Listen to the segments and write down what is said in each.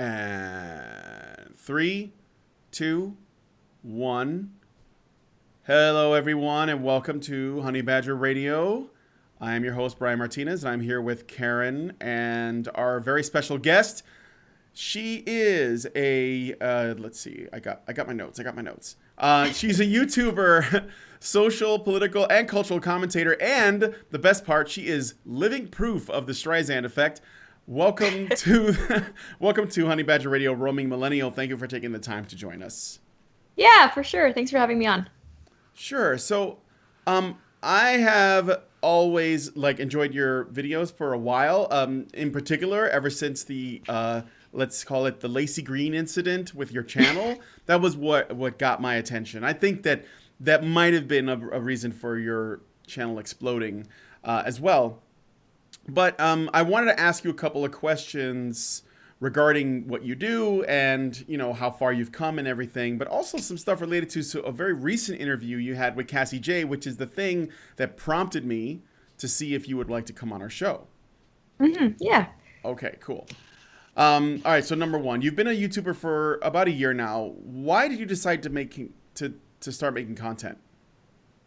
And 3, 2, 1. Hello, everyone, and welcome to HoneyBadgerRadio. I am your host, Brian Martinez, and I'm here with Karen and our very special guest. She is a, let's see, I got my notes. She's a YouTuber, social, political, and cultural commentator, and the best part, she is living proof of the Streisand effect. Welcome to Honey Badger Radio, roaming Millennial. Thank you for taking the time to join us. Yeah, for sure. Thanks for having me on. Sure. So, I have always enjoyed your videos for a while. In particular, ever since the let's call it the Lacey Green incident with your channel, that was what got my attention. I think that might have been a reason for your channel exploding as well. But I wanted to ask you a couple of questions regarding what you do and, how far you've come and everything, but also some stuff related to a very recent interview you had with Cassie J, which is the thing that prompted me to see if you would like to come on our show. Mm-hmm. Yeah. Okay, cool. All right, so number one, you've been a YouTuber for about a year now. Why did you decide to start making content?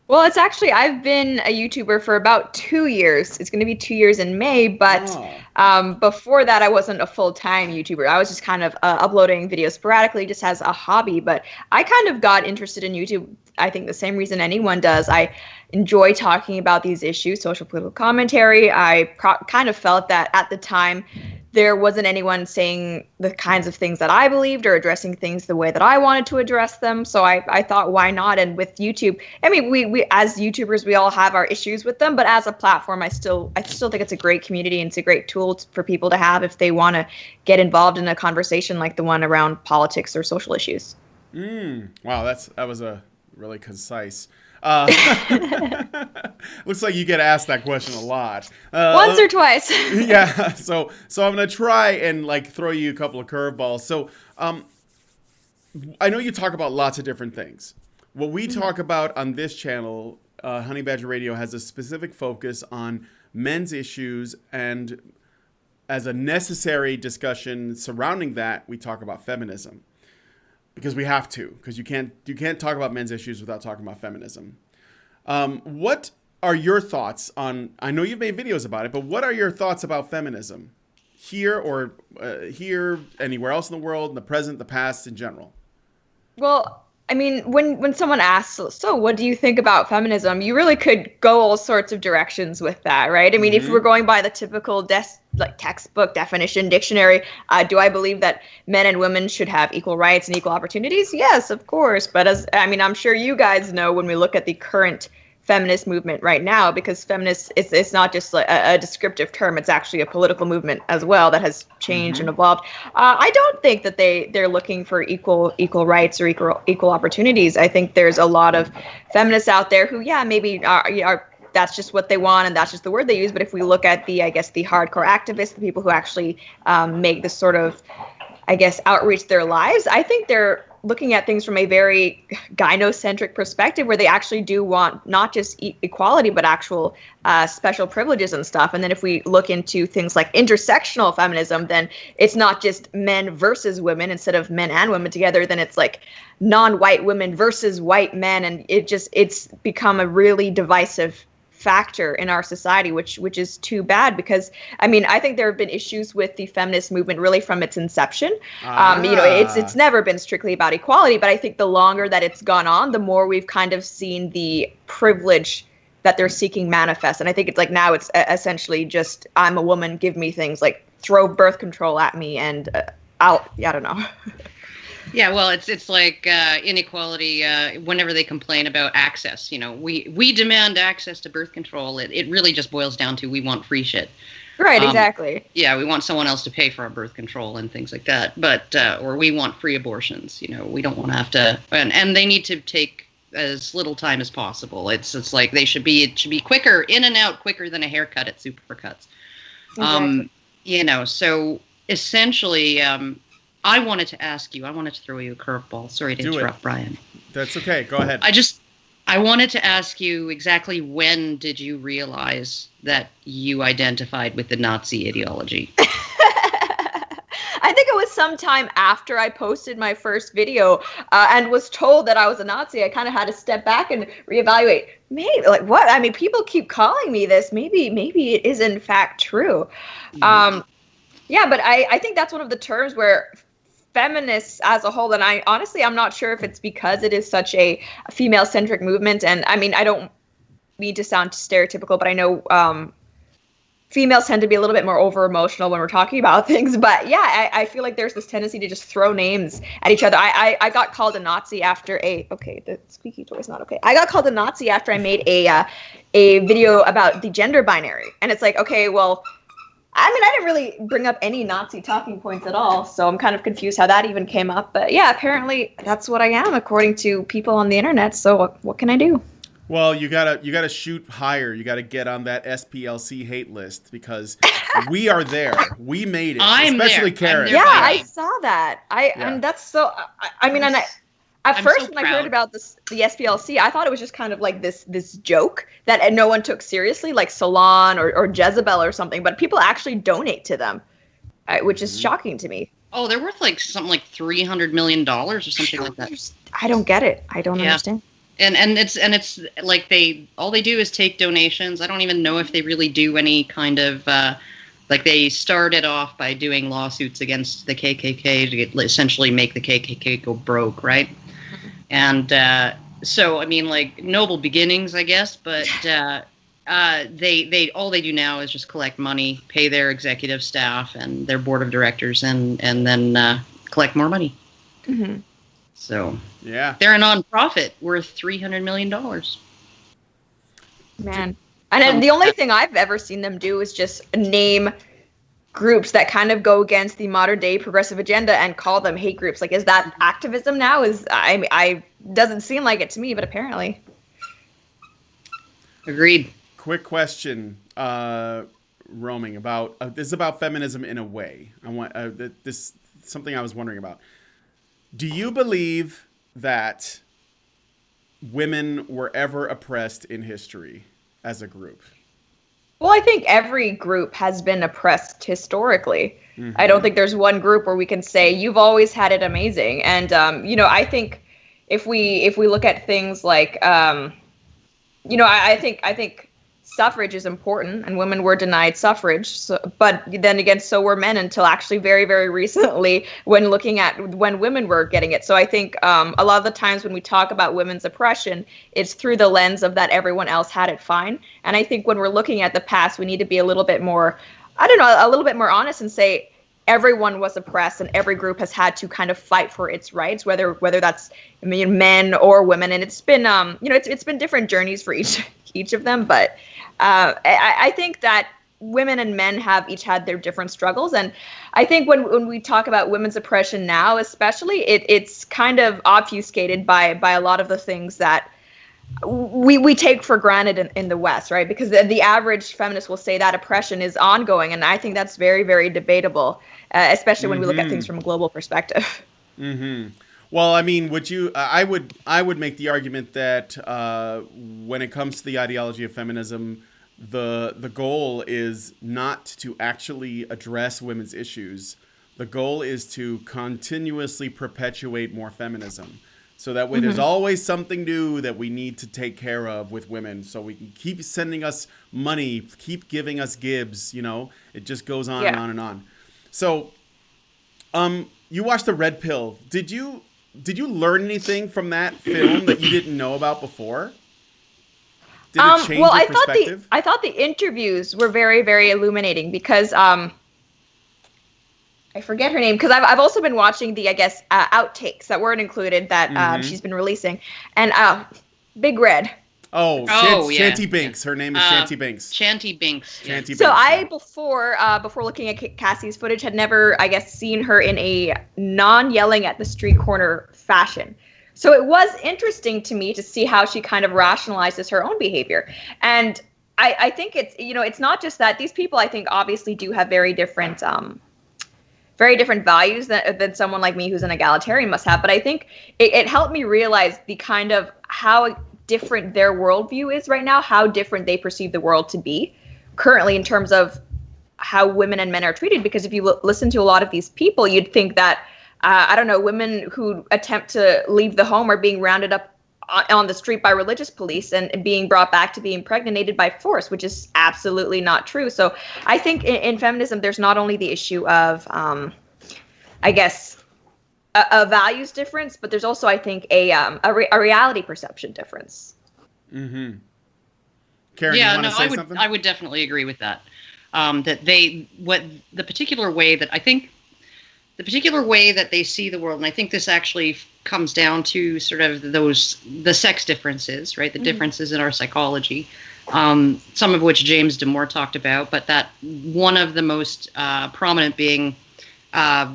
Well, I've been a YouTuber for about 2 years. It's going to be 2 years in May, but before that, I wasn't a full-time YouTuber. I was just kind of uploading videos sporadically just as a hobby, but I kind of got interested in YouTube, I think the same reason anyone does. I enjoy talking about these issues, social political commentary. I kind of felt that at the time, there wasn't anyone saying the kinds of things that I believed or addressing things the way that I wanted to address them. So I thought, why not? And with YouTube, I mean, we as YouTubers, we all have our issues with them, but as a platform, I still think it's a great community and it's a great tool for people to have if they want to get involved in a conversation like the one around politics or social issues. Wow, that was a really concise. Looks like you get asked that question a lot. Once or twice. Yeah. So I'm gonna try and throw you a couple of curveballs. So I know you talk about lots of different things. What we talk about on this channel, Honey Badger Radio, has a specific focus on men's issues, and as a necessary discussion surrounding that, we talk about feminism. Because we have to, because you can't talk about men's issues without talking about feminism. What are your thoughts on? I know you've made videos about it, but what are your thoughts about feminism here or anywhere else in the world, in the present, the past, in general? Well, I mean, when someone asks, so what do you think about feminism? You really could go all sorts of directions with that, right? I mean, if we're going by the typical textbook definition dictionary, do I believe that men and women should have equal rights and equal opportunities? Yes, of course. But I'm sure you guys know when we look at the current feminist movement right now, because feminist, it's not just a descriptive term, it's actually a political movement as well that has changed and evolved. I don't think that they're looking for equal rights or equal opportunities. I think there's a lot of feminists out there who, maybe are that's just what they want and that's just the word they use. But if we look at the hardcore activists, the people who actually make this sort of, outreach their lives, I think they're looking at things from a very gynocentric perspective where they actually do want not just equality, but actual special privileges and stuff. And then if we look into things like intersectional feminism, then it's not just men versus women instead of men and women together. Then it's like non-white women versus white men. And it's become a really divisive factor in our society, which is too bad because I think there have been issues with the feminist movement really from its inception. It's never been strictly about equality, but I think the longer that it's gone on, the more we've kind of seen the privilege that they're seeking manifest. And I think it's now it's essentially just, I'm a woman, give me things, throw birth control at me and I don't know. Yeah, well, it's like inequality. Whenever they complain about access, we demand access to birth control. It really just boils down to we want free shit. Right, exactly. Yeah, we want someone else to pay for our birth control and things like that. But or we want free abortions. We don't want to have to. And they need to take as little time as possible. It's like it should be quicker, in and out, quicker than a haircut at Supercuts. Exactly. So essentially. I wanted to throw you a curveball. Sorry to interrupt, Brian. That's okay. Go ahead. I wanted to ask you exactly when did you realize that you identified with the Nazi ideology? I think it was sometime after I posted my first video and was told that I was a Nazi, I kind of had to step back and reevaluate. Maybe, like, what? I mean, people keep calling me this. Maybe it is in fact true. Yeah, but I think that's one of the terms where feminists as a whole, and I'm not sure if it's because it is such a female-centric movement, and I mean, I don't mean to sound stereotypical, but I know females tend to be a little bit more over-emotional when we're talking about things, but yeah, I feel like there's this tendency to just throw names at each other. I got called a Nazi after the squeaky toy is not okay. I got called a Nazi after I made a video about the gender binary, and it's like, okay, well, I mean, I didn't really bring up any Nazi talking points at all, so I'm kind of confused how that even came up. But yeah, apparently that's what I am according to people on the internet. So what can I do? Well, you gotta shoot higher. You gotta get on that SPLC hate list because we are there. We made it. Especially Karen. Yeah, I saw that. And that's so. I mean, and at first when I heard about the SPLC, I thought it was just kind of like this joke that no one took seriously, like Salon or Jezebel or something. But people actually donate to them, which is shocking to me. Oh, they're worth like something like $300 million or something like that. I don't get it. I don't understand. And it's like all they do is take donations. I don't even know if they really do any kind of like they started off by doing lawsuits against the KKK to essentially make the KKK go broke, right? And so I mean, like, noble beginnings, I guess, but they all they do now is just collect money, pay their executive staff and their board of directors, and then collect more money. Mm-hmm. So yeah, they're a nonprofit worth $300 million. Man, and the only thing I've ever seen them do is just name groups that kind of go against the modern day progressive agenda and call them hate groups. Like, is that activism now? I doesn't seem like it to me, but apparently. Agreed. Quick question, roaming about this is about feminism in a way. I want this something I was wondering about. Do you believe that women were ever oppressed in history as a group? Well, I think every group has been oppressed historically. Mm-hmm. I don't think there's one group where we can say you've always had it amazing. And I think if we look at things like I think suffrage is important, and women were denied suffrage. So, but then again, so were men until actually very, very recently when looking at when women were getting it. So I think a lot of the times when we talk about women's oppression, it's through the lens of that everyone else had it fine. And I think when we're looking at the past, we need to be a little bit more, a little bit more honest and say everyone was oppressed and every group has had to kind of fight for its rights, whether that's men or women. And it's been it's been different journeys for each of them, but I think that women and men have each had their different struggles. And I think when we talk about women's oppression now, especially, it's kind of obfuscated by a lot of the things that we take for granted in the West, right? Because the average feminist will say that oppression is ongoing. And I think that's very, very debatable, especially when we look at things from a global perspective. Mm-hmm. Well, I mean, I would make the argument that when it comes to the ideology of feminism, the goal is not to actually address women's issues. The goal is to continuously perpetuate more feminism. So that way there's always something new that we need to take care of with women. So we can keep sending us money, keep giving us gibs, it just goes on and on and on. So you watched The Red Pill. Did you learn anything from that film that you didn't know about before? Did it change your perspective? I thought the interviews were very, very illuminating because I forget her name, because I've also been watching the, I guess, outtakes that weren't included that she's been releasing. And Big Red. Shanty Binks. Her name is Shanty Binks. Shanty Binks. Shanty Binks. So I, before looking at Cassie's footage, had never, I guess, seen her in a non-yelling at the street corner fashion. So it was interesting to me to see how she kind of rationalizes her own behavior. And I think it's, it's not just that. These people, I think, obviously do have very different values than someone like me who's an egalitarian must have. But I think it helped me realize the kind of how different their worldview is right now, how different they perceive the world to be currently in terms of how women and men are treated, because if you listen to a lot of these people, you'd think that I don't know, women who attempt to leave the home are being rounded up on the street by religious police and being brought back to be impregnated by force, which is absolutely not true. So I think in feminism, there's not only the issue of, I guess, a values difference, but there's also, I think, a reality perception difference. Mm-hmm. Karen, you want to say something? I would definitely agree with that. The particular way that they see the world, and I think this actually comes down to sort of the sex differences, right? The differences in our psychology, some of which James Damore talked about, but that one of the most prominent being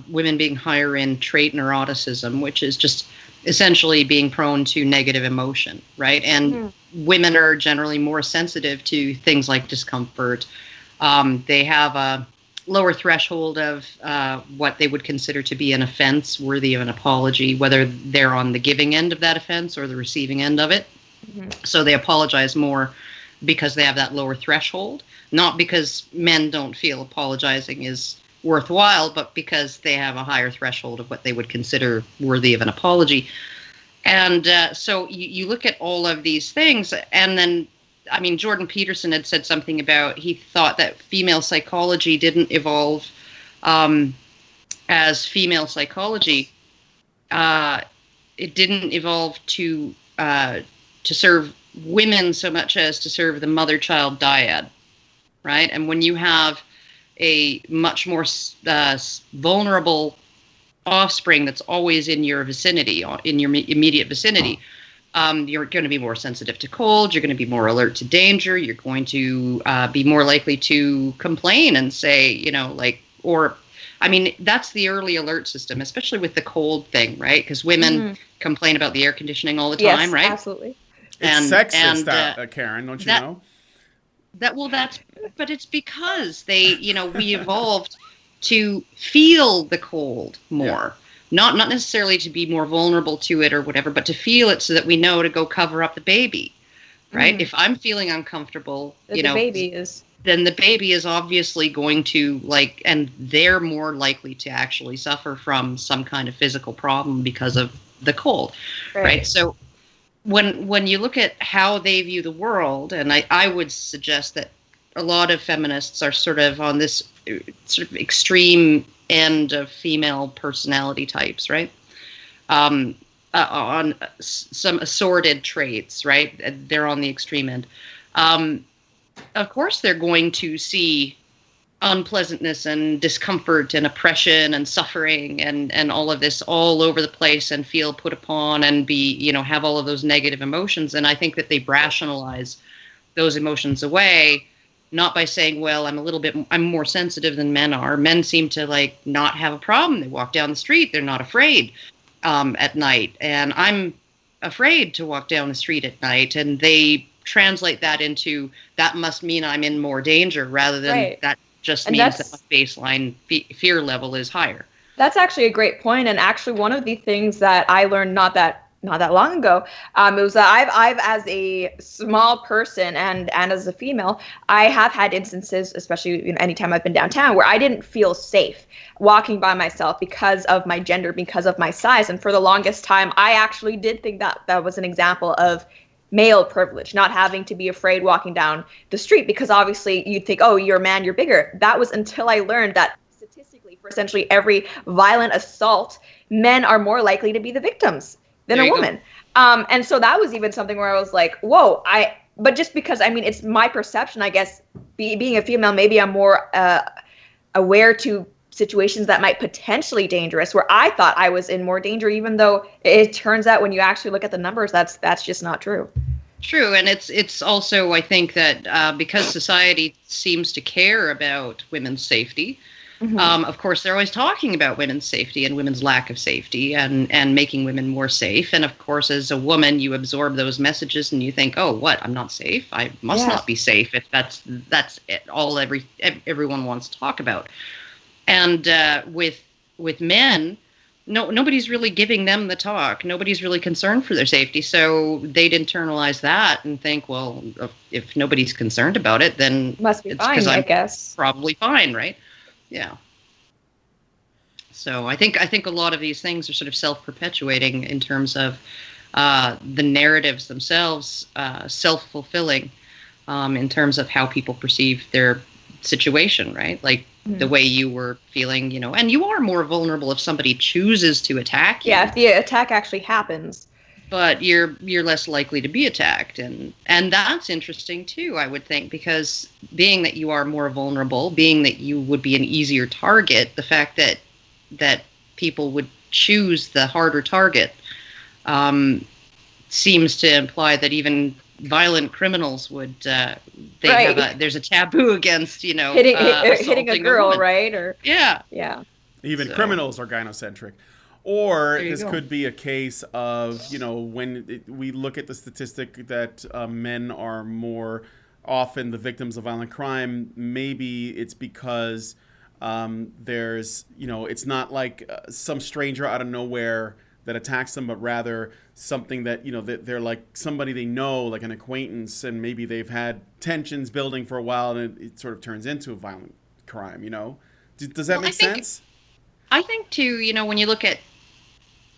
women being higher in trait neuroticism, which is just essentially being prone to negative emotion, right? And women are generally more sensitive to things like discomfort. They have a lower threshold of what they would consider to be an offense worthy of an apology, whether they're on the giving end of that offense or the receiving end of it. So they apologize more because they have that lower threshold, not because men don't feel apologizing is worthwhile, but because they have a higher threshold of what they would consider worthy of an apology. And so you look at all of these things, and then, I mean, Jordan Peterson had said something about, he thought that female psychology didn't evolve as female psychology. It didn't evolve to serve women so much as to serve the mother-child dyad, right? And when you have a much more vulnerable offspring that's always in your vicinity, in your immediate vicinity, you're going to be more sensitive to cold, you're going to be more alert to danger, you're going to be more likely to complain and say, you know, like, or, I mean, that's the early alert system, especially with the cold thing, right? Because women complain about the air conditioning all the time, right? Yes, absolutely. It's sexist, Karen, don't you know? But it's because we evolved to feel the cold more. Yeah. Not necessarily to be more vulnerable to it or whatever, but to feel it so that we know to go cover up the baby, right? If I'm feeling uncomfortable, then the baby is obviously going to, like, and they're more likely to actually suffer from some kind of physical problem because of the cold, right? So when you look at how they view the world, and I would suggest that a lot of feminists are sort of on this sort of extreme end of female personality types, right? On some assorted traits, right? They're on the extreme end. Of course, they're going to see unpleasantness and discomfort and oppression and suffering and all of this all over the place and feel put upon and be, have all of those negative emotions. And I think that they rationalize those emotions away, not by saying, well, I'm more sensitive than men are. Men seem to like not have a problem. They walk down the street. They're not afraid at night. And I'm afraid to walk down the street at night. And they translate that into, that must mean I'm in more danger, rather than that just means that my baseline fear level is higher. That's actually a great point. And actually one of the things that I learned not that long ago, it was that I've as a small person and as a female, I have had instances, especially anytime I've been downtown, where I didn't feel safe walking by myself because of my gender, because of my size. And for the longest time, I actually did think that was an example of male privilege, not having to be afraid walking down the street, because obviously you'd think, oh, you're a man, you're bigger. That was until I learned that statistically, for essentially every violent assault, men are more likely to be the victims than a woman. And so that was even something where I was like, whoa, but just because, it's my perception, I guess, being a female, maybe I'm more aware to situations that might potentially dangerous, where I thought I was in more danger, even though it turns out when you actually look at the numbers, that's just not true. True. And it's also, I think that because society seems to care about women's safety, of course, they're always talking about women's safety and women's lack of safety and making women more safe. And of course, as a woman, you absorb those messages and you think, oh, what? I'm not safe. I must not be safe if that's it, all everyone wants to talk about. And with men, nobody's really giving them the talk. Nobody's really concerned for their safety. So they'd internalize that and think, well, if nobody's concerned about it, then must be it's fine, 'cause I I'm guess. probably fine, right? Yeah. So I think a lot of these things are sort of self-perpetuating in terms of the narratives themselves, self-fulfilling in terms of how people perceive their situation, right? Like the way you were feeling, and you are more vulnerable if somebody chooses to attack you. Yeah, if the attack actually happens. But you're less likely to be attacked, and that's interesting too, I would think, because being that you are more vulnerable, being that you would be an easier target, the fact that people would choose the harder target seems to imply that even violent criminals would there's a taboo against hitting a girl, right? Or yeah. Even criminals are gynocentric. Or this go. could be a case of, when we look at the statistic that men are more often the victims of violent crime, maybe it's because there's, it's not like some stranger out of nowhere that attacks them, but rather something that, that they're like somebody they know, like an acquaintance, and maybe they've had tensions building for a while, and it sort of turns into a violent crime, Does that make sense? I think too, when you look at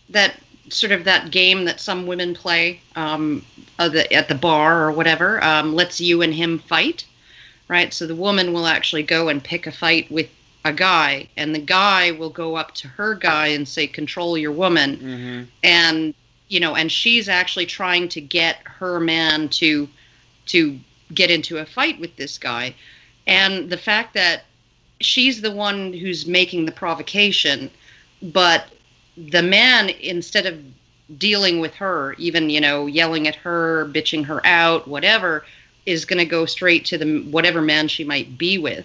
that sort of that game that some women play at the bar or whatever, lets you and him fight, right? So the woman will actually go and pick a fight with a guy, and the guy will go up to her guy and say, control your woman. Mm-hmm. And, and she's actually trying to get her man to get into a fight with this guy. And the fact that she's the one who's making the provocation, but the man, instead of dealing with her, even, yelling at her, bitching her out, whatever, is going to go straight to whatever man she might be with,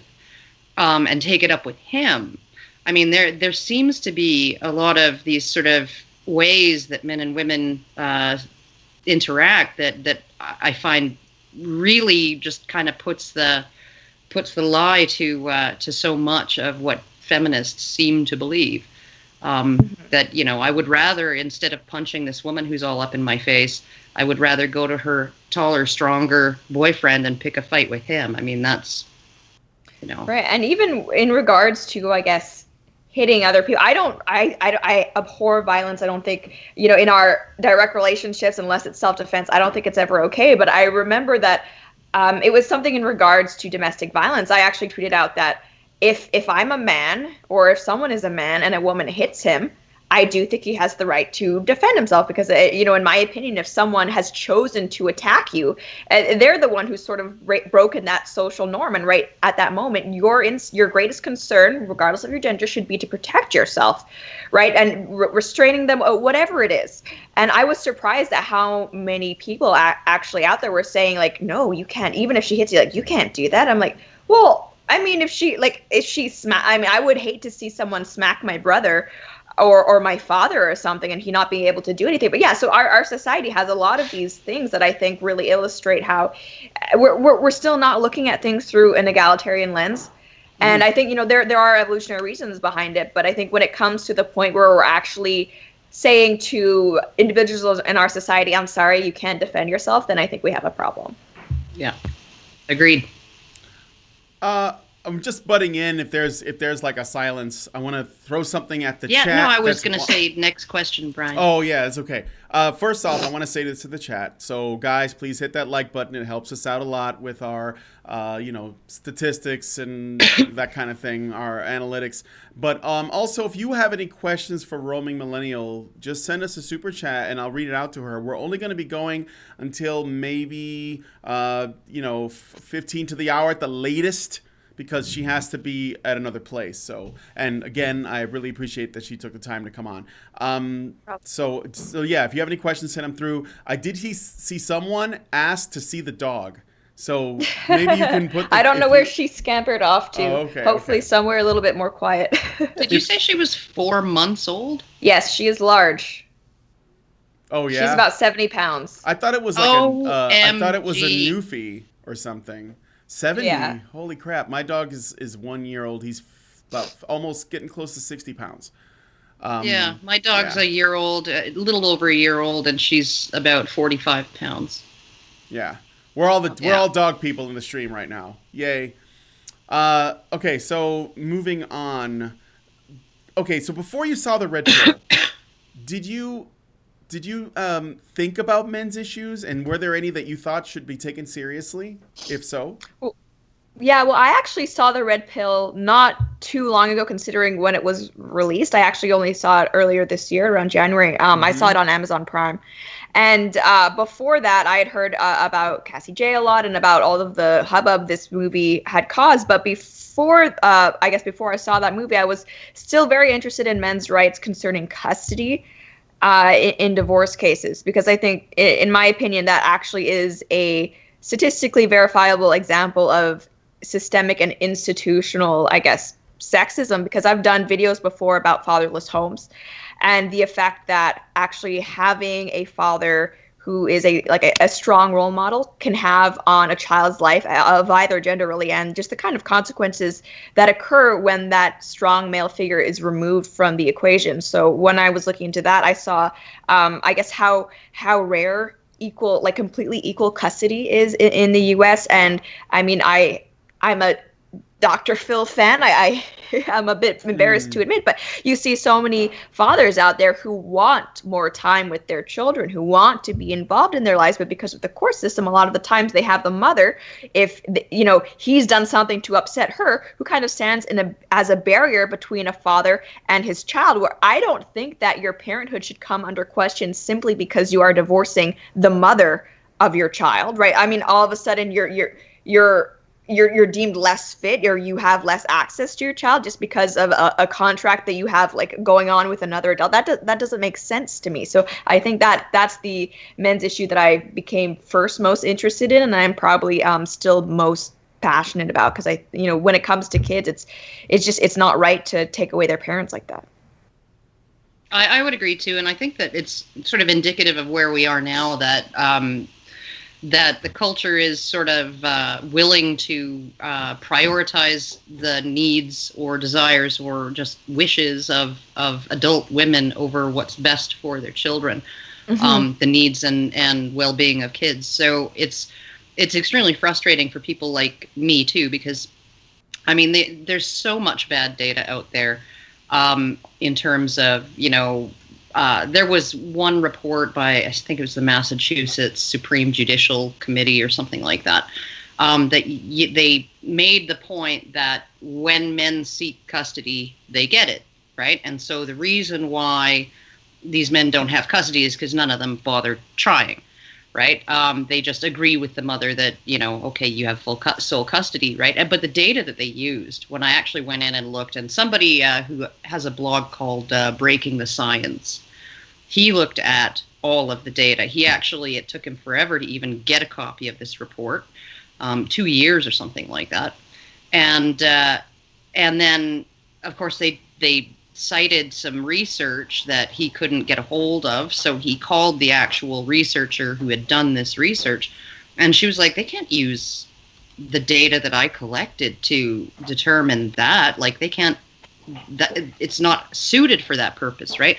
and take it up with him. I mean, there seems to be a lot of these sort of ways that men and women interact that I find really just kind of puts the lie to so much of what feminists seem to believe. That, I would rather, instead of punching this woman who's all up in my face, I would rather go to her taller, stronger boyfriend and pick a fight with him. I mean, that's, Right. And even in regards to, I guess, hitting other people, I abhor violence. I don't think, in our direct relationships, unless it's self-defense, I don't think it's ever okay. But I remember that it was something in regards to domestic violence. I actually tweeted out that if I'm a man, or if someone is a man and a woman hits him, I do think he has the right to defend himself, because, in my opinion, if someone has chosen to attack you, they're the one who's sort of broken that social norm. And right at that moment, your greatest concern, regardless of your gender, should be to protect yourself, right? And restraining them, whatever it is. And I was surprised at how many people actually out there were saying, like, no, you can't, even if she hits you, like, you can't do that. I'm like, well, I mean, if she I would hate to see someone smack my brother or my father or something, and he not being able to do anything. But yeah, so our society has a lot of these things that I think really illustrate how we're still not looking at things through an egalitarian lens. And I think, there are evolutionary reasons behind it. But I think when it comes to the point where we're actually saying to individuals in our society, I'm sorry, you can't defend yourself, then I think we have a problem. Yeah, agreed. I'm just butting in. If there's like a silence, I want to throw something at the chat. Yeah, no, I was going to say next question, Brian. Oh, yeah, it's okay. First off, I want to say this to the chat. So, guys, please hit that like button. It helps us out a lot with our, statistics and that kind of thing, our analytics. But also, if you have any questions for Roaming Millennial, just send us a super chat and I'll read it out to her. We're only going to be going until maybe, 15 to the hour at the latest, because she has to be at another place. So, and again, I really appreciate that she took the time to come on. So yeah, if you have any questions, send them through. I did see someone ask to see the dog. So maybe you can put I don't know where she scampered off to. Oh, okay, Hopefully somewhere a little bit more quiet. Did you say she was 4 months old? Yes, she is large. Oh, yeah? She's about 70 pounds. I thought it was like I thought it was a Newfie or something. 70? Yeah. Holy crap. My dog is 1 year old. He's about almost getting close to 60 pounds. Yeah, my dog's yeah. a year old, a little over a year old, and she's about 45 pounds. Yeah. We're all dog people in the stream right now. Yay. Okay, so moving on. Okay, so before you saw the red pill, did you think about men's issues, and were there any that you thought should be taken seriously? If so, Yeah, well, I actually saw the red pill not too long ago, considering when it was released. I actually only saw it earlier this year, around January. I saw it on Amazon Prime. And before that, I had heard about Cassie J a lot and about all of the hubbub this movie had caused. But before I saw that movie, I was still very interested in men's rights concerning custody in divorce cases, because I think, in my opinion, that actually is a statistically verifiable example of systemic and institutional, I guess, sexism, because I've done videos before about fatherless homes and the effect that actually having a father who is a strong role model can have on a child's life of either gender, really, and just the kind of consequences that occur when that strong male figure is removed from the equation. So when I was looking into that, I saw, I guess, how rare completely equal custody is in the U.S. And I mean, I'm a Dr. Phil fan. I'm a bit embarrassed to admit, but you see so many fathers out there who want more time with their children, who want to be involved in their lives, but because of the court system, a lot of the times they have the mother, if he's done something to upset her, who kind of stands as a barrier between a father and his child. Where I don't think that your parenthood should come under question simply because you are divorcing the mother of your child, right? I mean, all of a sudden you're deemed less fit, or you have less access to your child just because of a contract that you have going on with another adult. That doesn't make sense to me. So I think that's the men's issue that I became most interested in, and I'm probably still most passionate about, because when it comes to kids, it's not right to take away their parents like that. I would agree too, and I think that it's sort of indicative of where we are now, that the culture is sort of willing to prioritize the needs or desires or just wishes of adult women over what's best for their children, the needs and well-being of kids. So it's extremely frustrating for people like me too, because I mean, there's so much bad data out there in terms of, there was one report by, I think it was the Massachusetts Supreme Judicial Committee or something like that, that they made the point that when men seek custody, they get it, right? And so the reason why these men don't have custody is because none of them bother trying, right? They just agree with the mother that, okay, you have full sole custody, right? But the data that they used, when I actually went in and looked, and somebody who has a blog called Breaking the Science, he looked at all of the data. It took him forever to even get a copy of this report, 2 years or something like that. And then, of course, they cited some research that he couldn't get a hold of. So he called the actual researcher who had done this research, and she was like, they can't use the data that I collected to determine that. They can't, it's not suited for that purpose, right?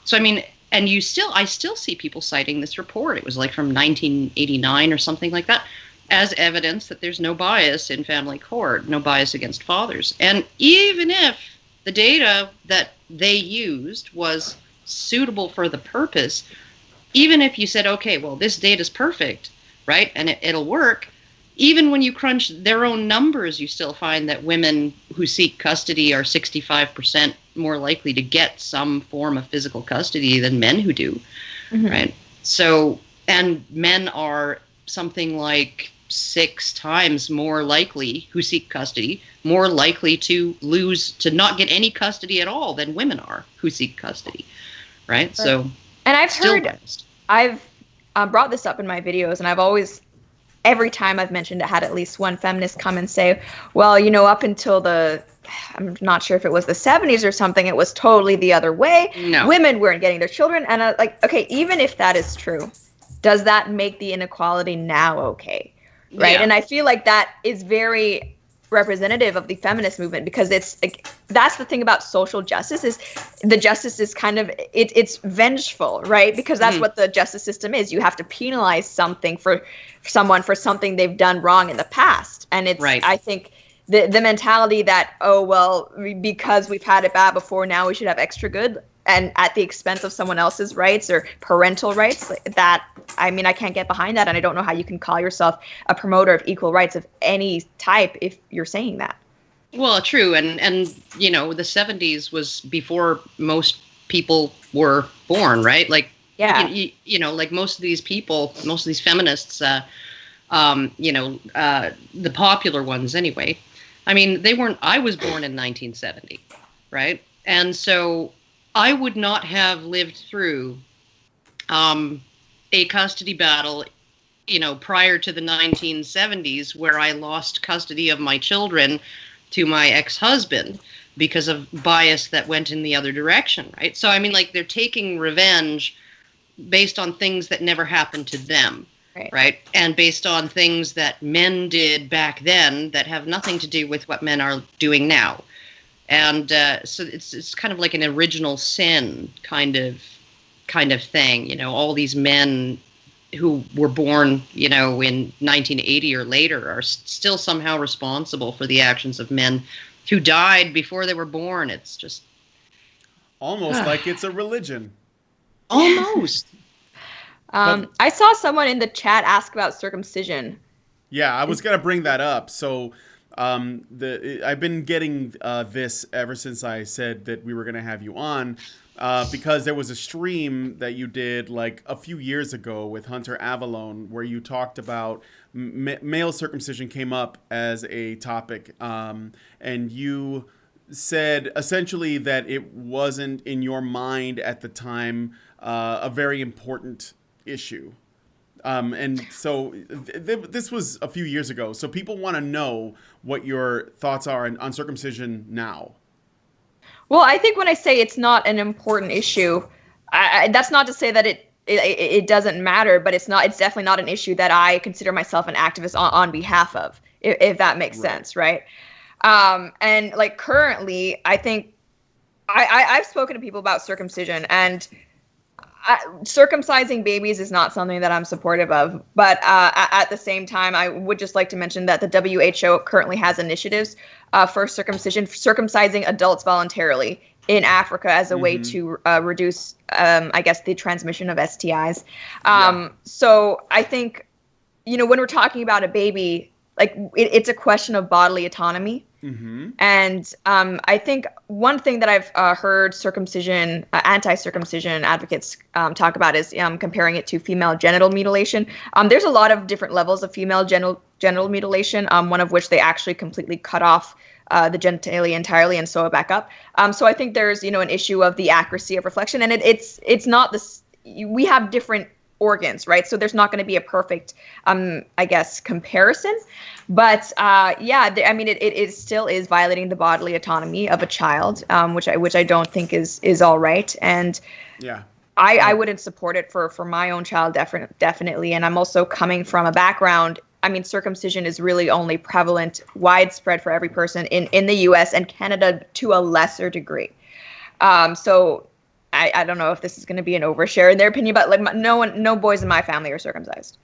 So, I mean, and I still see people citing this report. It was from 1989 or something like that, as evidence that there's no bias in family court, no bias against fathers. And even if the data that they used was suitable for the purpose, even if you said, okay, well, this data is perfect, right, and it'll work, even when you crunch their own numbers, you still find that women who seek custody are 65% more likely to get some form of physical custody than men who do, right? So, and men are something like 6 times more likely, who seek custody, more likely to not get any custody at all than women are who seek custody, right? So, and I've brought this up in my videos, and I've always, every time I've mentioned it, had at least one feminist come and say, well, up until I'm not sure if it was the 70s or something, it was totally the other way. No. Women weren't getting their children. And okay, even if that is true, does that make the inequality now okay? Right. Yeah. And I feel like that is very representative of the feminist movement, because it's like, that's the thing about social justice, is the justice is kind of it's vengeful, right? Because that's what the justice system is. You have to penalize something for someone for something they've done wrong in the past, and it's right. I think the mentality that, oh well, because we've had it bad before, now we should have extra good, and at the expense of someone else's rights or parental rights, that, I mean, I can't get behind that, and I don't know how you can call yourself a promoter of equal rights of any type if you're saying that. Well, true, and you know, the 70s was before most people were born, right? Like, yeah, you know, like most of these people, most of these feminists, you know, the popular ones anyway. I mean, they weren't. I was born in 1970, right? And so I would not have lived through a custody battle, you know, prior to the 1970s, where I lost custody of my children to my ex-husband because of bias that went in the other direction, right? So, I mean, like, they're taking revenge based on things that never happened to them, right? And based on things that men did back then that have nothing to do with what men are doing now. And so it's kind of like an original sin kind of thing, you know. All these men who were born, you know, in 1980 or later are still somehow responsible for the actions of men who died before they were born. It's just almost like it's a religion. Almost. I saw someone in the chat ask about circumcision. Yeah, I was gonna bring that up. So I've been getting this ever since I said that we were gonna have you on, because there was a stream that you did like a few years ago with Hunter Avalone where you talked about male circumcision came up as a topic, and you said essentially that it wasn't in your mind at the time a very important issue. And so this was a few years ago. So people want to know what your thoughts are on circumcision now. Well, I think when I say it's not an important issue, that's not to say that it doesn't matter, but it's definitely not an issue that I consider myself an activist on behalf of, if that makes sense, right? And like currently, I think I've spoken to people about circumcision, and circumcising babies is not something that I'm supportive of. But at the same time, I would just like to mention that the WHO currently has initiatives for circumcising adults voluntarily in Africa as a way to reduce, I guess, the transmission of STIs. So I think, you know, when we're talking about a baby, like it's a question of bodily autonomy. And I think one thing that I've heard anti-circumcision advocates talk about is comparing it to female genital mutilation. There's a lot of different levels of female genital mutilation, one of which they actually completely cut off the genitalia entirely and sew it back up. So I think there's, you know, an issue of the accuracy of reflection, and it's not this. We have different organs, right? So there's not going to be a perfect, I guess, comparison. But I mean, it still is violating the bodily autonomy of a child, which I don't think is all right. And I wouldn't support it for my own child, definitely. And I'm also coming from a background. I mean, circumcision is really only prevalent, widespread for every person in the U.S. and Canada to a lesser degree. So I don't know if this is going to be an overshare in their opinion, but like no boys in my family are circumcised.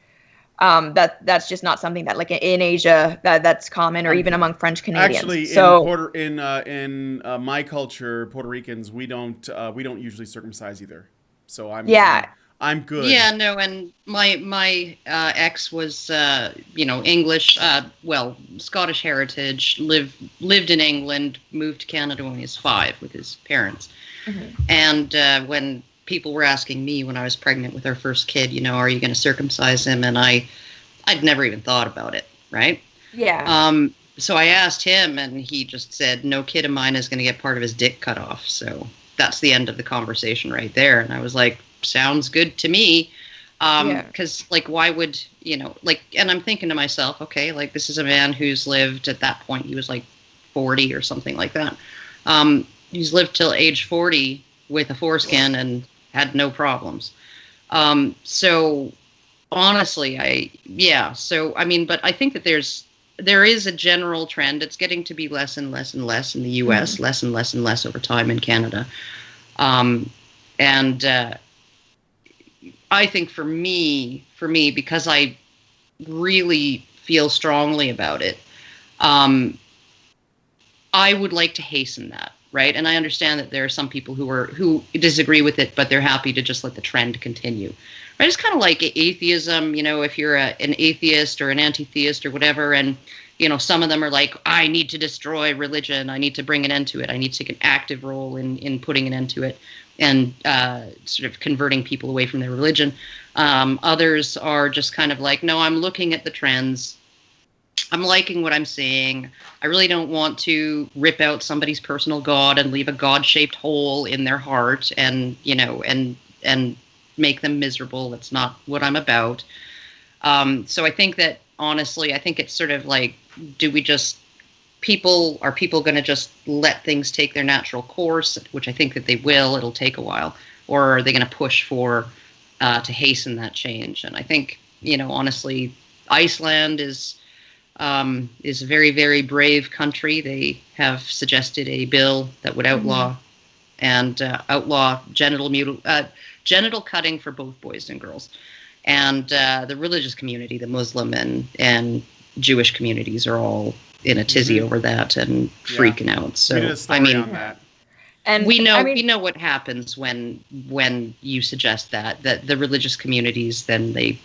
That's just not something that like in Asia that's common, or even among French Canadians. Actually, so, in my culture, Puerto Ricans, we don't usually circumcise either. So I'm good. Yeah, no, and my ex was you know, English, well, Scottish heritage, lived in England, moved to Canada when he was 5 with his parents. And when people were asking me when I was pregnant with our first kid, you know, are you going to circumcise him? And I'd never even thought about it, right? Yeah. So I asked him, and he just said, no kid of mine is going to get part of his dick cut off. So that's the end of the conversation right there. And I was like, sounds good to me. Because, like, why would, you know, like, and I'm thinking to myself, okay, like, this is a man who's lived, at that point, he was like 40 or something like that. He's lived till age 40 with a foreskin and had no problems. So honestly, so I mean, but I think that there's there is a general trend. It's getting to be less and less and less in the U.S., less and less and less over time in Canada. And I think for me, because I really feel strongly about it, I would like to hasten that, right? And I understand that there are some people who disagree with it, but they're happy to just let the trend continue. Right? It's kind of like atheism, if you're an atheist or an anti-theist or whatever, and some of them are like, I need to destroy religion, I need to bring an end to it, I need to take an active role in putting an end to it, and sort of converting people away from their religion. Others are just kind of like, no, I'm looking at the trends, I'm liking what I'm seeing. I really don't want to rip out somebody's personal God and leave a God-shaped hole in their heart and make them miserable. That's not what I'm about. So I think that, honestly, I think it's sort of like, are people going to just let things take their natural course, which I think that they will, it'll take a while, or are they going to push for, to hasten that change? And I think, honestly, Iceland is a very, very brave country. They have suggested a bill that would outlaw genital cutting for both boys and girls. And the religious community, the Muslim and Jewish communities, are all in a tizzy over that and freaking out. So I mean, on that. And we know what happens when you suggest that the religious communities, then they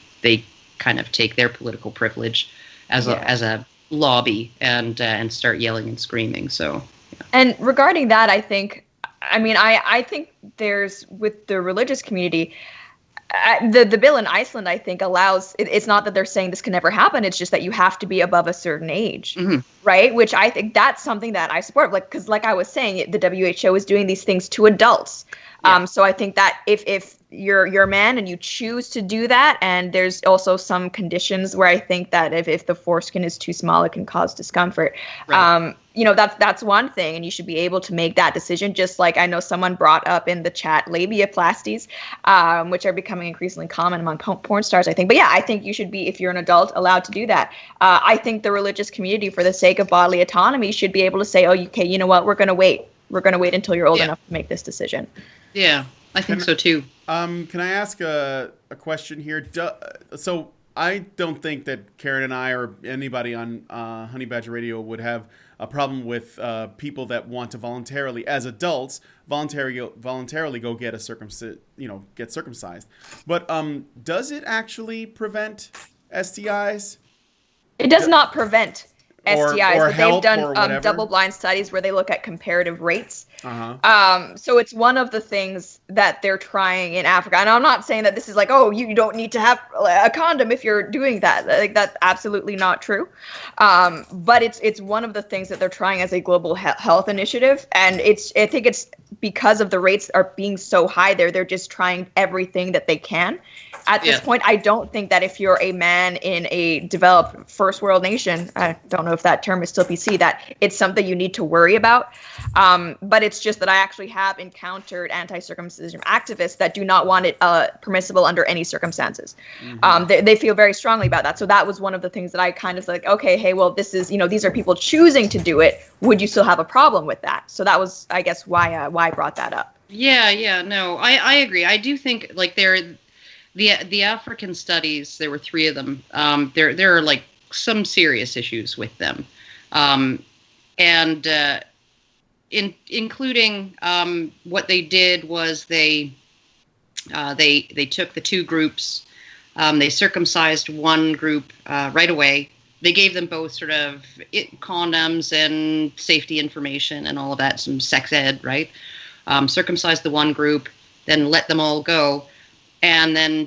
kind of take their political privilege as a lobby and start yelling and screaming. So And regarding that, I think there's, with the religious community, the bill in Iceland, I think, allows, it's not that they're saying this can never happen, it's just that you have to be above a certain age, right? Which I think that's something that I support, because like I was saying, the WHO is doing these things to adults. So I think that if you're a man and you choose to do that, and there's also some conditions where I think that if the foreskin is too small, it can cause discomfort. Right. That's one thing, and you should be able to make that decision. Just like I know someone brought up in the chat labiaplasties, which are becoming increasingly common among porn stars, I think. But yeah, I think you should be, if you're an adult, allowed to do that. I think the religious community, for the sake of bodily autonomy, should be able to say, oh, okay, you know what, we're going to wait. We're going to wait until you're old enough to make this decision. Yeah, I think so too. Can I ask a question here? So I don't think that Karen and I or anybody on Honey Badger Radio would have a problem with people that want to voluntarily, as adults, voluntarily go get get circumcised. But does it actually prevent STIs? It does not prevent STIs. Or they've done double-blind studies where they look at comparative rates. So it's one of the things that they're trying in Africa. And I'm not saying that this is like, oh, you don't need to have a condom if you're doing that. Like, that's absolutely not true. But it's one of the things that they're trying as a global health initiative. And I think it's because of the rates are being so high there, they're just trying everything that they can. At this point, I don't think that if you're a man in a developed first world nation, I don't know if that term is still PC, that it's something you need to worry about. But it's just that I actually have encountered anti-circumcision activists that do not want it permissible under any circumstances. They feel very strongly about that. So that was one of the things that I kind of like, okay, hey, well, this is, these are people choosing to do it. Would you still have a problem with that? So that was, I guess, why I brought that up. No, I agree. I do think like the African studies, there were 3 of them. There are like some serious issues with them. Including what they did was they took the 2 groups, they circumcised one group right away. They gave them both sort of condoms and safety information and all of that, some sex ed, right? Circumcised the one group, then let them all go. And then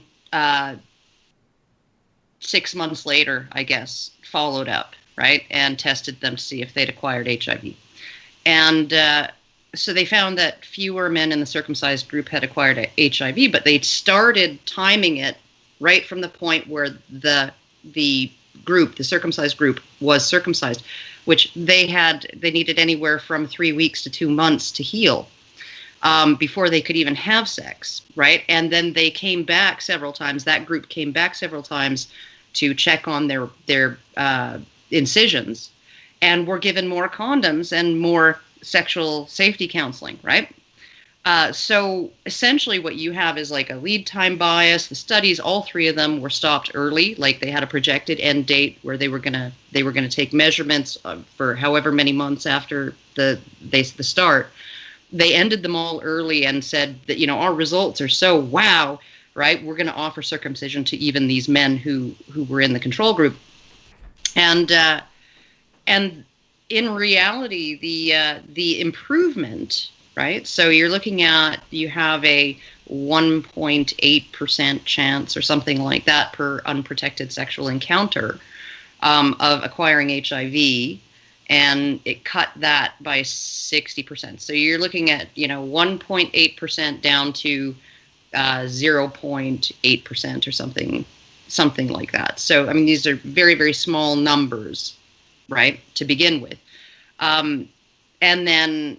6 months later, I guess, followed up, right? And tested them to see if they'd acquired HIV. And so they found that fewer men in the circumcised group had acquired HIV, but they started timing it right from the point where the circumcised group was circumcised, which they needed anywhere from 3 weeks to 2 months to heal before they could even have sex, right? And then they came back several times. That group came back several times to check on their incisions, and were given more condoms and more sexual safety counseling, right? So essentially what you have is like a lead time bias. The studies, all three of them, were stopped early. Like they had a projected end date where they were gonna take measurements for however many months after the start. They ended them all early and said that, you know, our results are so wow, right? We're going to offer circumcision to even these men who were in the control group. And in reality, the improvement, right? So you're looking at, you have a 1.8% chance or something like that per unprotected sexual encounter of acquiring HIV, and it cut that by 60%. So you're looking at, you know, 1.8% down to 0.8% or something like that. So I mean, these are very, very small numbers, right, to begin with. And then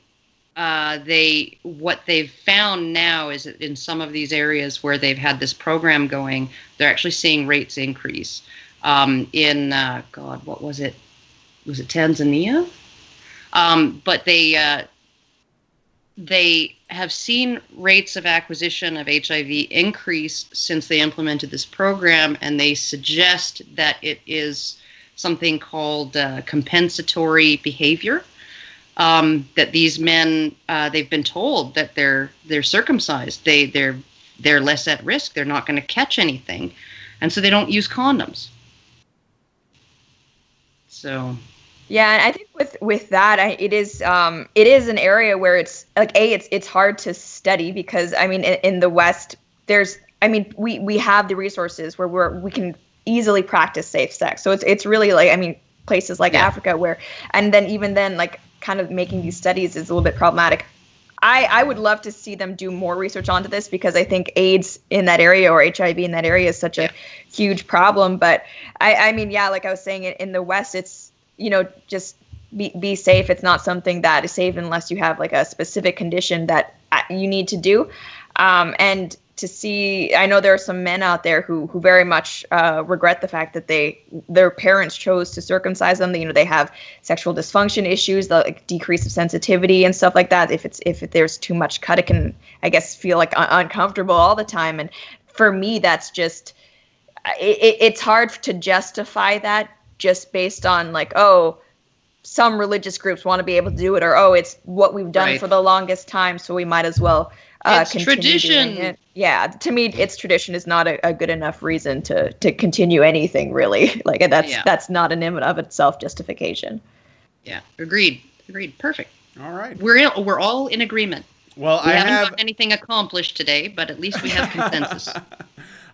what they've found now is that in some of these areas where they've had this program going, they're actually seeing rates increase. In what was it? Was it Tanzania? But they have seen rates of acquisition of HIV increase since they implemented this program, and they suggest that it is something called compensatory behavior. That these men, they've been told that they're circumcised, they're less at risk, they're not going to catch anything, and so they don't use condoms. So. Yeah, and I think with that, it is an area where it's like it's hard to study because I mean in the West we have the resources where we can easily practice safe sex. So it's really like, I mean, places like Africa where, and then even then, like, kind of making these studies is a little bit problematic. I would love to see them do more research onto this because I think AIDS in that area or HIV in that area is such a huge problem. But I mean, yeah, like I was saying, in the West, it's, you know, just be safe. It's not something that is safe unless you have like a specific condition that you need to do. And to see, I know there are some men out there who very much regret the fact that their parents chose to circumcise them. You know, they have sexual dysfunction issues, the like, decrease of sensitivity and stuff like that. If there's too much cut, it can, I guess, feel like uncomfortable all the time. And for me, that's just, it's hard to justify that just based on like, oh, some religious groups want to be able to do it, or, oh, it's what we've done for the longest time, so we might as well continue tradition. doing it. Yeah, to me, it's tradition is not a good enough reason to continue anything, really. Like that's not an in and of itself justification. Yeah, agreed. Perfect. All right. We're all in agreement. Well, we haven't got anything accomplished today, but at least we have consensus.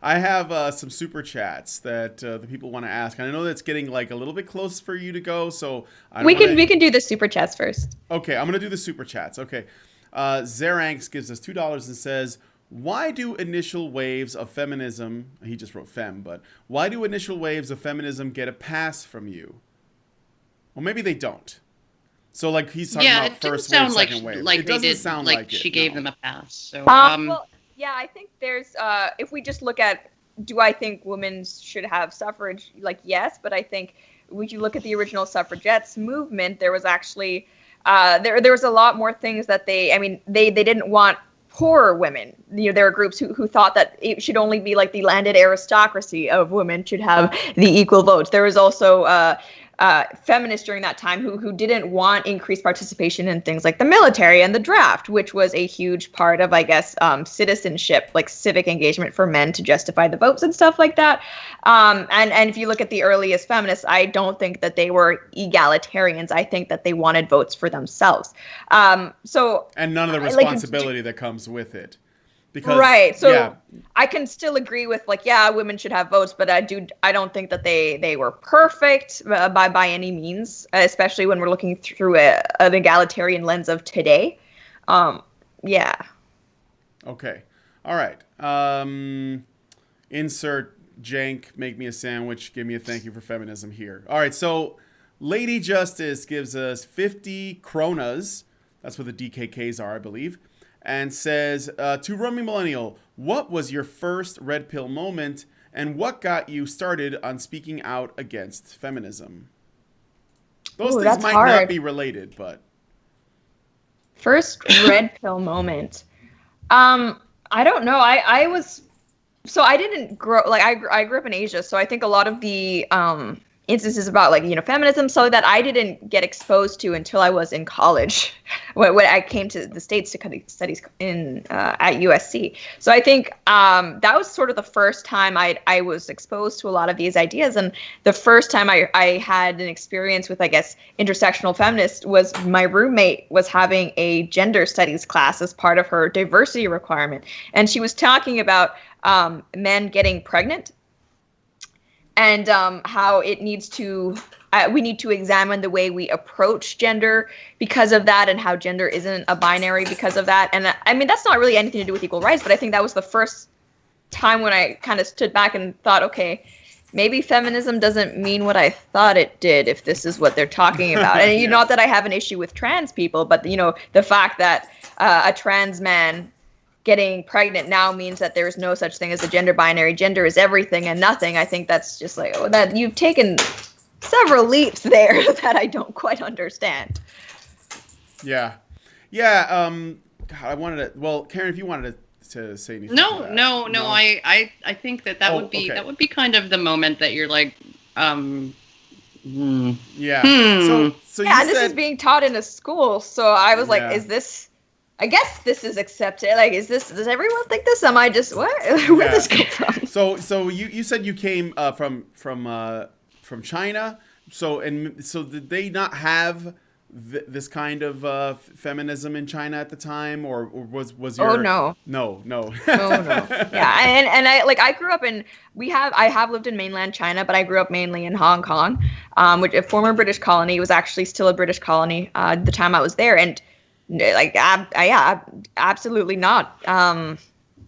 I have some super chats that the people want to ask. And I know that's getting like a little bit close for you to go, so we can do the super chats first. Okay, I'm gonna do the super chats. Okay, Zeranx gives us $2 and says, "Why do initial waves of feminism?" He just wrote "fem," but why do initial waves of feminism get a pass from you? Well, maybe they don't. So like he's talking about first wave, second wave. Like it doesn't did, sound like it, she gave them a pass. So well, yeah, I think there's if we just look at, do I think women should have suffrage? Like, yes, but I think when you look at the original suffragettes movement, there was actually there was a lot more things that they didn't want poorer women. You know, there are groups who thought that it should only be like the landed aristocracy of women should have the equal votes. There was also feminists during that time who didn't want increased participation in things like the military and the draft, which was a huge part of, I guess, citizenship, like civic engagement for men to justify the votes and stuff like that. And if you look at the earliest feminists, I don't think that they were egalitarians. I think that they wanted votes for themselves. And none of the responsibility that comes with it. Because, right. So I can still agree with like, yeah, women should have votes, but I don't think that they were perfect by any means, especially when we're looking through an egalitarian lens of today. Yeah. Okay. All right. Insert jank, make me a sandwich, give me a thank you for feminism here. All right. So Lady Justice gives us 50 kronas. That's what the DKKs are, I believe. And says, to Romy Millennial, what was your first red pill moment and what got you started on speaking out against feminism? Those Ooh, things that's might not hard. be related, but First red pill moment. I don't know. I was so I didn't grow like I grew up in Asia, so I think a lot of the instances about like feminism, so that I didn't get exposed to until I was in college when I came to the States to study studies in at USC. So I think that was sort of the first time I was exposed to a lot of these ideas, and the first time I had an experience with, I guess, intersectional feminist was my roommate was having a gender studies class as part of her diversity requirement, and she was talking about men getting pregnant and how it needs to we need to examine the way we approach gender because of that, and how gender isn't a binary because of that. And I mean, that's not really anything to do with equal rights, but I think that was the first time when I kind of stood back and thought, okay, maybe feminism doesn't mean what I thought it did if this is what they're talking about. And not that I have an issue with trans people, but the fact that a trans man getting pregnant now means that there's no such thing as a gender binary. Gender is everything and nothing. I think that's just like, that you've taken several leaps there that I don't quite understand. Yeah. God, I wanted to. Well, Karen, if you wanted to say anything. No. I think that would be okay. that would be kind of the moment that you're like, Yeah. So yeah, you and this said, is being taught in a school, so I was like, Yeah. is this? I guess this is accepted. Like, is this? Does everyone think this? Am I just what? Where did this come from? So you said you came from China. So did they not have this kind of feminism in China at the time, or was your? Oh no. No. No. Yeah, and I grew up in I have lived in mainland China, but I grew up mainly in Hong Kong, which a former British colony. It was actually still a British colony the time I was there, and like absolutely not.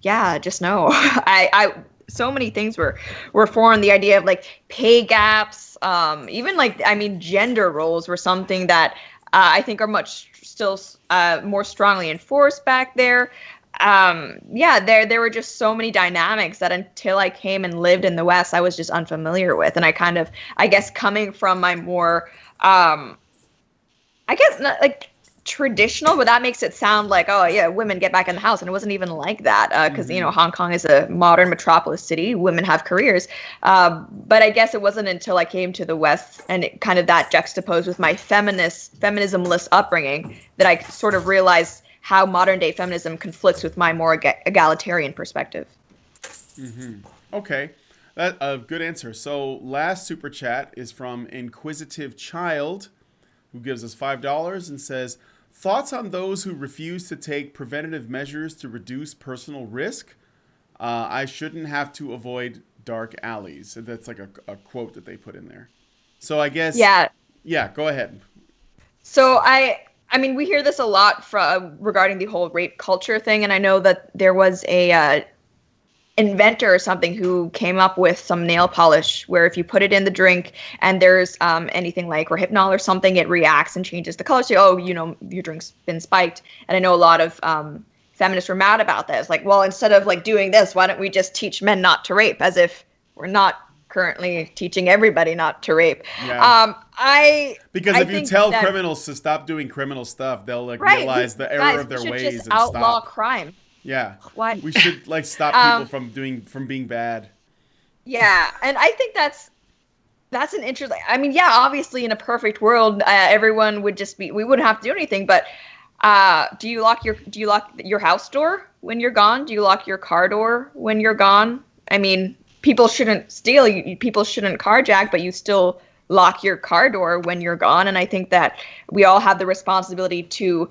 Just no. I so many things were foreign. The idea of like pay gaps, even like gender roles were something that I think are much still more strongly enforced back there. There were just so many dynamics that until I came and lived in the West, I was just unfamiliar with. And I guess coming from my more, I guess not like traditional, but that makes it sound like, oh yeah, women get back in the house, and it wasn't even like that because Hong Kong is a modern metropolis city. Women have careers, but I guess it wasn't until I came to the West and it kind of that juxtaposed with my feminism-less upbringing that I sort of realized how modern day feminism conflicts with my more egalitarian perspective. Okay, that a good answer. So last super chat is from Inquisitive Child, who gives us $5 and says, thoughts on those who refuse to take preventative measures to reduce personal risk? I shouldn't have to avoid dark alleys. That's like a quote that they put in there. So I guess... Yeah, go ahead. So I mean, we hear this a lot regarding the whole rape culture thing, and I know that there was a inventor or something who came up with some nail polish where if you put it in the drink and there's anything like Rohypnol or something, it reacts and changes the color. So, your drink's been spiked. And I know a lot of feminists were mad about that. It's like, well, instead of like doing this, why don't we just teach men not to rape, as if we're not currently teaching everybody not to rape. Yeah. Because if you think tell that criminals to stop doing criminal stuff, they'll realize the error of their we should ways just and outlaw stop. crime. Yeah. Why? We should stop people from being bad. Yeah, and I think that's an interesting. I mean, yeah, obviously in a perfect world, everyone would just we wouldn't have to do anything. But do you lock your house door when you're gone? Do you lock your car door when you're gone? I mean, people shouldn't steal. People shouldn't carjack, but you still lock your car door when you're gone. And I think that we all have the responsibility to,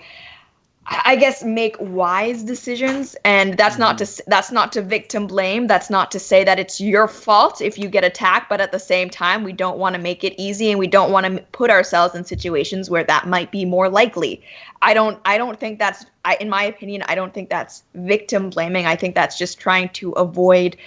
I guess, make wise decisions, and that's not to victim blame. That's not to say that it's your fault if you get attacked, but at the same time, we don't want to make it easy, and we don't want to put ourselves in situations where that might be more likely. I don't think that's, in my opinion, I don't think that's victim blaming. I think that's just trying to avoid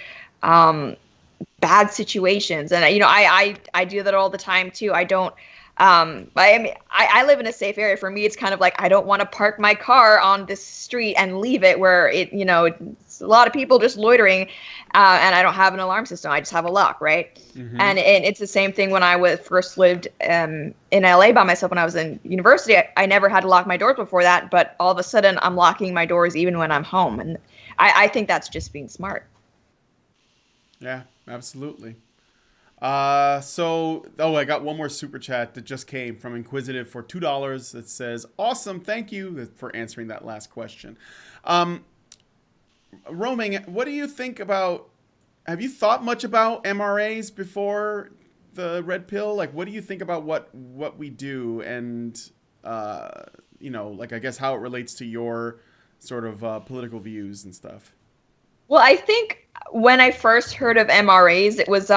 bad situations, and I do that all the time too. I don't. I mean, I live in a safe area. For me, it's kind of like I don't want to park my car on this street and leave it where it's a lot of people just loitering, and I don't have an alarm system. I just have a lock, right? Mm-hmm. And it's the same thing when I first lived in LA by myself when I was in university. I never had to lock my doors before that, but all of a sudden I'm locking my doors even when I'm home, and I think that's just being smart. Yeah, absolutely. I got one more super chat that just came from Inquisitive for $2 that says, "Awesome, thank you for answering that last question." Roaming, what do you think about? Have you thought much about MRAs before the red pill? Like, what do you think about what we do, and like I guess how it relates to your sort of political views and stuff? Well, I think when I first heard of MRAs, it was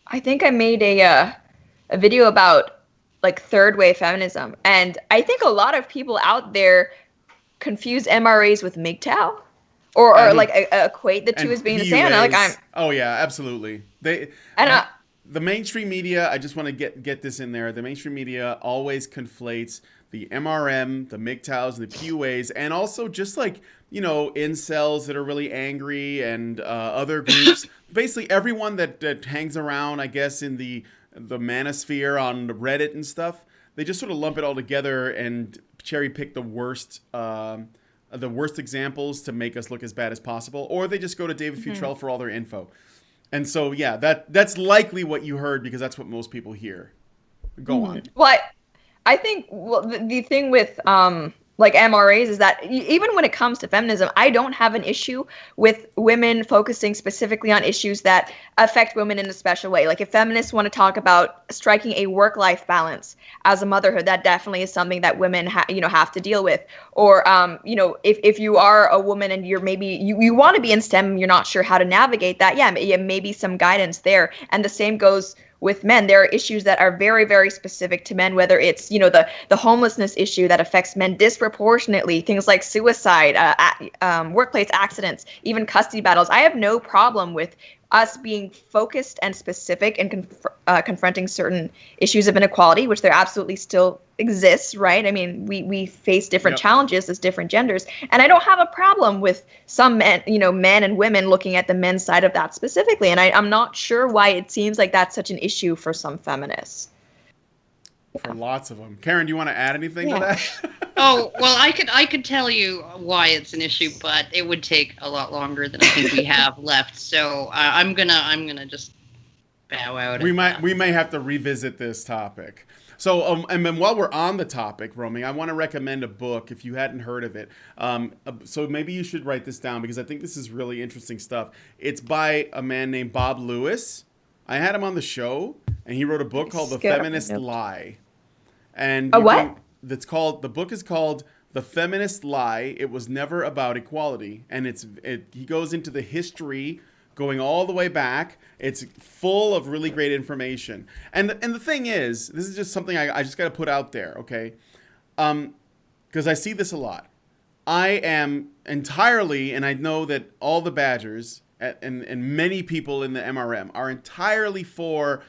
I think I made a video about like third wave feminism, and I think a lot of people out there confuse MRAs with MGTOW, or like equate the two as being the same. Oh yeah, absolutely. The mainstream media. I just want to get this in there. The mainstream media always conflates the MRM, the MGTOWs, and the PUAs, and also just like incels that are really angry and other groups. Basically, everyone that hangs around, I guess, in the manosphere on Reddit and stuff, they just sort of lump it all together and cherry pick the worst examples to make us look as bad as possible, or they just go to David Futrell for all their info. And so, yeah, that's likely what you heard because that's what most people hear. Go on. Well, I think the thing with like MRAs is that even when it comes to feminism, I don't have an issue with women focusing specifically on issues that affect women in a special way. Like if feminists want to talk about striking a work-life balance as a motherhood, that definitely is something that women have to deal with. Or if you are a woman and you're maybe you want to be in STEM, you're not sure how to navigate that. Yeah, maybe some guidance there. And the same goes with men. There are issues that are very, very specific to men, whether it's, the homelessness issue that affects men disproportionately, things like suicide, workplace accidents, even custody battles. I have no problem with us being focused and specific and confronting certain issues of inequality, which there absolutely still exists, right? I mean, we face different challenges as different genders. And I don't have a problem with some men, men and women looking at the men's side of that specifically. And I'm not sure why it seems like that's such an issue for some feminists. For lots of them. Karen, do you want to add anything to that? Oh, well, I could tell you why it's an issue, but it would take a lot longer than I think we have left. So I'm gonna just bow out. We may have to revisit this topic. So and then while we're on the topic, Romy, I want to recommend a book if you hadn't heard of it. So maybe you should write this down because I think this is really interesting stuff. It's by a man named Bob Lewis. I had him on the show, and he wrote a book called The Feminist Lie. And what? The book is called The Feminist Lie. It was never about equality. And he goes into the history going all the way back. It's full of really great information. And the thing is, this is just something I just got to put out there, okay? Because I see this a lot. I am entirely, and I know that all the Badgers and many people in the MRM are entirely for,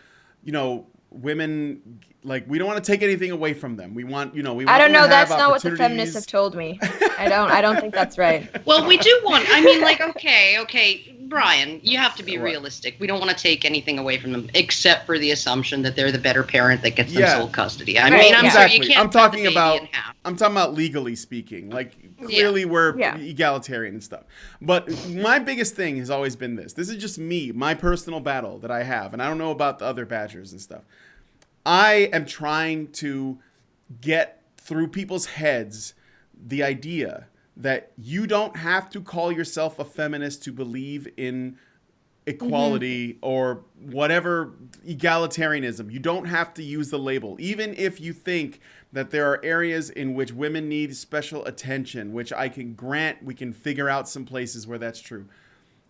women. Like, we don't want to take anything away from them. We want, we want I don't know. them to have That's not what the feminists have told me. I don't think that's right. Well, we do want. I mean, like, okay, Brian, you have to be realistic. We don't want to take anything away from them, except for the assumption that they're the better parent that gets them sole custody. I mean, I'm sorry, you can't. I'm talking about legally speaking. Like, clearly we're egalitarian and stuff. But my biggest thing has always been this. This is just me, my personal battle that I have, and I don't know about the other Badgers and stuff. I am trying to get through people's heads the idea that you don't have to call yourself a feminist to believe in equality or whatever egalitarianism. You don't have to use the label. Even if you think that there are areas in which women need special attention, which I can grant, we can figure out some places where that's true.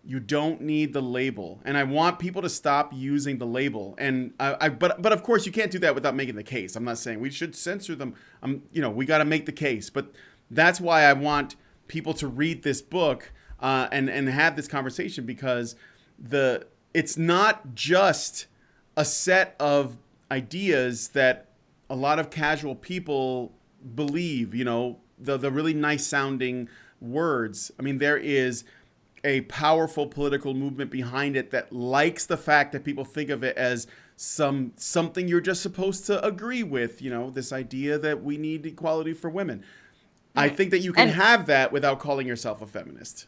You don't need the label. And I want people to stop using the label. And but of course you can't do that without making the case. I'm not saying we should censor them. We got to make the case. But that's why I want people to read this book and have this conversation, because it's not just a set of ideas that a lot of casual people believe, you know, the really nice sounding words. I mean, there is a powerful political movement behind it that likes the fact that people think of it as something you're just supposed to agree with, you know, this idea that we need equality for women. I think that you can have that without calling yourself a feminist.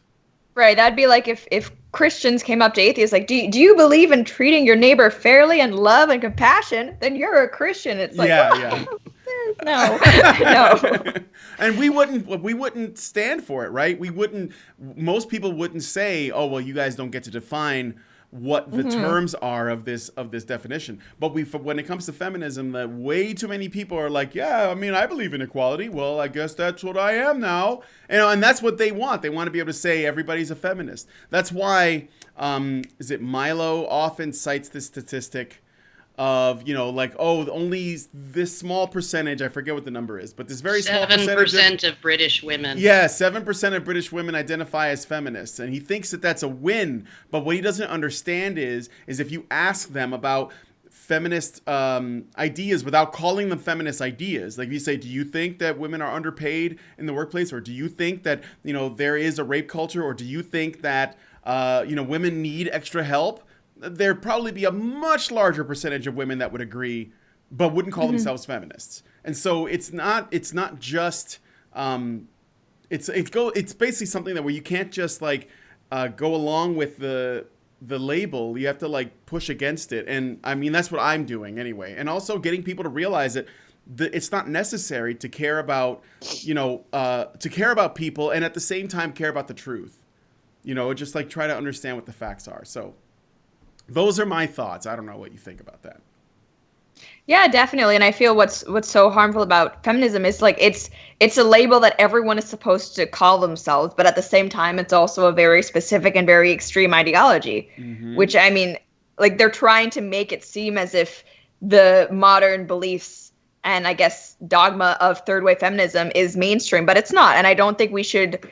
Right, that'd be like if Christians came up to atheists like, do you believe in treating your neighbor fairly and love and compassion? Then you're a Christian. It's like, yeah. No, no. And we wouldn't stand for it, right? Most people wouldn't say, oh, well, you guys don't get to define what the terms are of this definition. But when it comes to feminism, that way too many people are like, yeah, I mean, I believe in equality. Well, I guess that's what I am now. And that's what they want. They want to be able to say everybody's a feminist. That's why, is it Milo often cites this statistic of, you know, like, oh, only this small percentage, I forget what the number is, but this very small percentage 7% of British women. Yeah, 7% of British women identify as feminists, and he thinks that that's a win. But what he doesn't understand is if you ask them about feminist ideas without calling them feminist ideas, like you say, do you think that women are underpaid in the workplace, or do you think that, you know, there is a rape culture, or do you think that you know, women need extra help? There'd probably be a much larger percentage of women that would agree, but wouldn't call themselves feminists. And so it's not just it's basically something that where you can't just like go along with the label. You have to like push against it. And I mean, that's what I'm doing anyway. And also getting people to realize that it's not necessary to care about, you know, to care about people and at the same time care about the truth. You know, just like try to understand what the facts are. So those are my thoughts. I don't know what you think about that. Yeah, definitely. And I feel what's so harmful about feminism is like it's a label that everyone is supposed to call themselves, but at the same time, it's also a very specific and very extreme ideology, which, I mean, like they're trying to make it seem as if the modern beliefs and I guess dogma of third wave feminism is mainstream, but it's not. And I don't think we should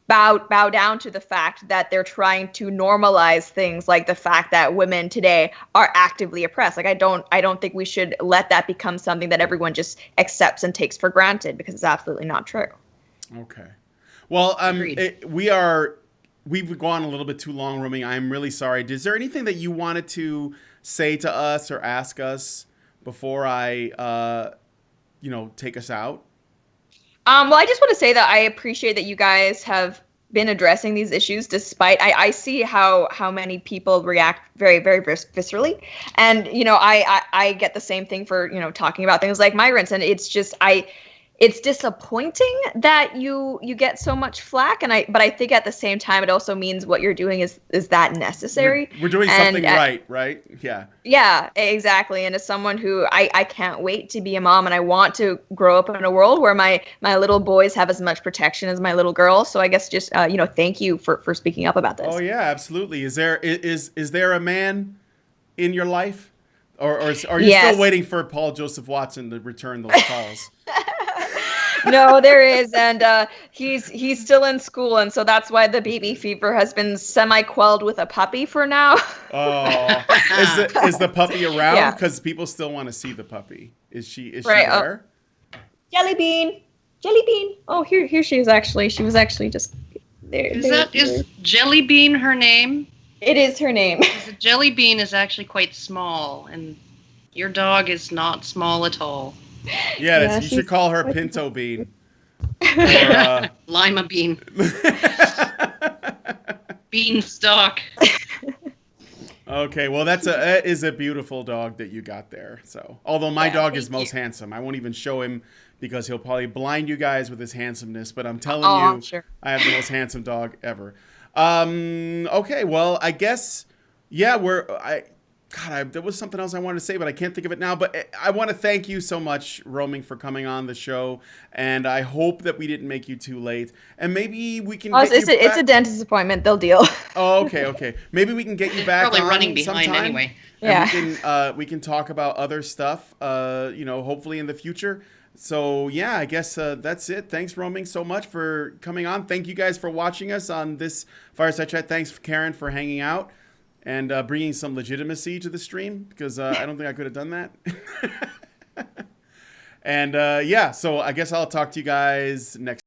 bow down to the fact that they're trying to normalize things like the fact that women today are actively oppressed. Like I don't think we should let that become something that everyone just accepts and takes for granted, because it's absolutely not true. Okay. Well, we've gone a little bit too long, roaming. I'm really sorry. Is there anything that you wanted to say to us or ask us before I you know, take us out? Well, I just want to say that I appreciate that you guys have been addressing these issues despite I see how many people react very, very viscerally. And, you know, I get the same thing for, you know, talking about things like migrants. And it's just it's disappointing that you get so much flack, but I think at the same time it also means what you're doing is that necessary. We're doing something right? Yeah. Yeah, exactly. And as someone who I can't wait to be a mom, and I want to grow up in a world where my little boys have as much protection as my little girls. So I guess just you know, thank you for speaking up about this. Oh yeah, absolutely. Is there a man in your life, or are you still waiting for Paul Joseph Watson to return those calls? No, there is, and he's still in school, and so that's why the baby fever has been semi-quelled with a puppy for now. Oh, is the puppy around? Because people still want to see the puppy. Is she there? Jelly Bean. Oh, here she is. Actually, she was actually just there. Is Jelly Bean her name? It is her name. Jelly Bean is actually quite small, and your dog is not small at all. Yeah, you should call her Pinto Bean. Or, Lima Bean. Beanstalk. Okay, well that is a beautiful dog that you got there. So, although my dog is most handsome, I won't even show him because he'll probably blind you guys with his handsomeness. But I'm telling you, sure. I have the most handsome dog ever. Okay, well I guess there was something else I wanted to say, but I can't think of it now. But I want to thank you so much, Roaming, for coming on the show. And I hope that we didn't make you too late. And maybe we can it's a dentist appointment. They'll deal. Oh, okay. Maybe we can get you back probably on running behind sometime. Anyway. Yeah. We can talk about other stuff, you know, hopefully in the future. So, yeah, I guess that's it. Thanks, Roaming, so much for coming on. Thank you guys for watching us on this Fireside Chat. Thanks, Karen, for hanging out and bringing some legitimacy to the stream, because I don't think I could have done that. And yeah, so I guess I'll talk to you guys next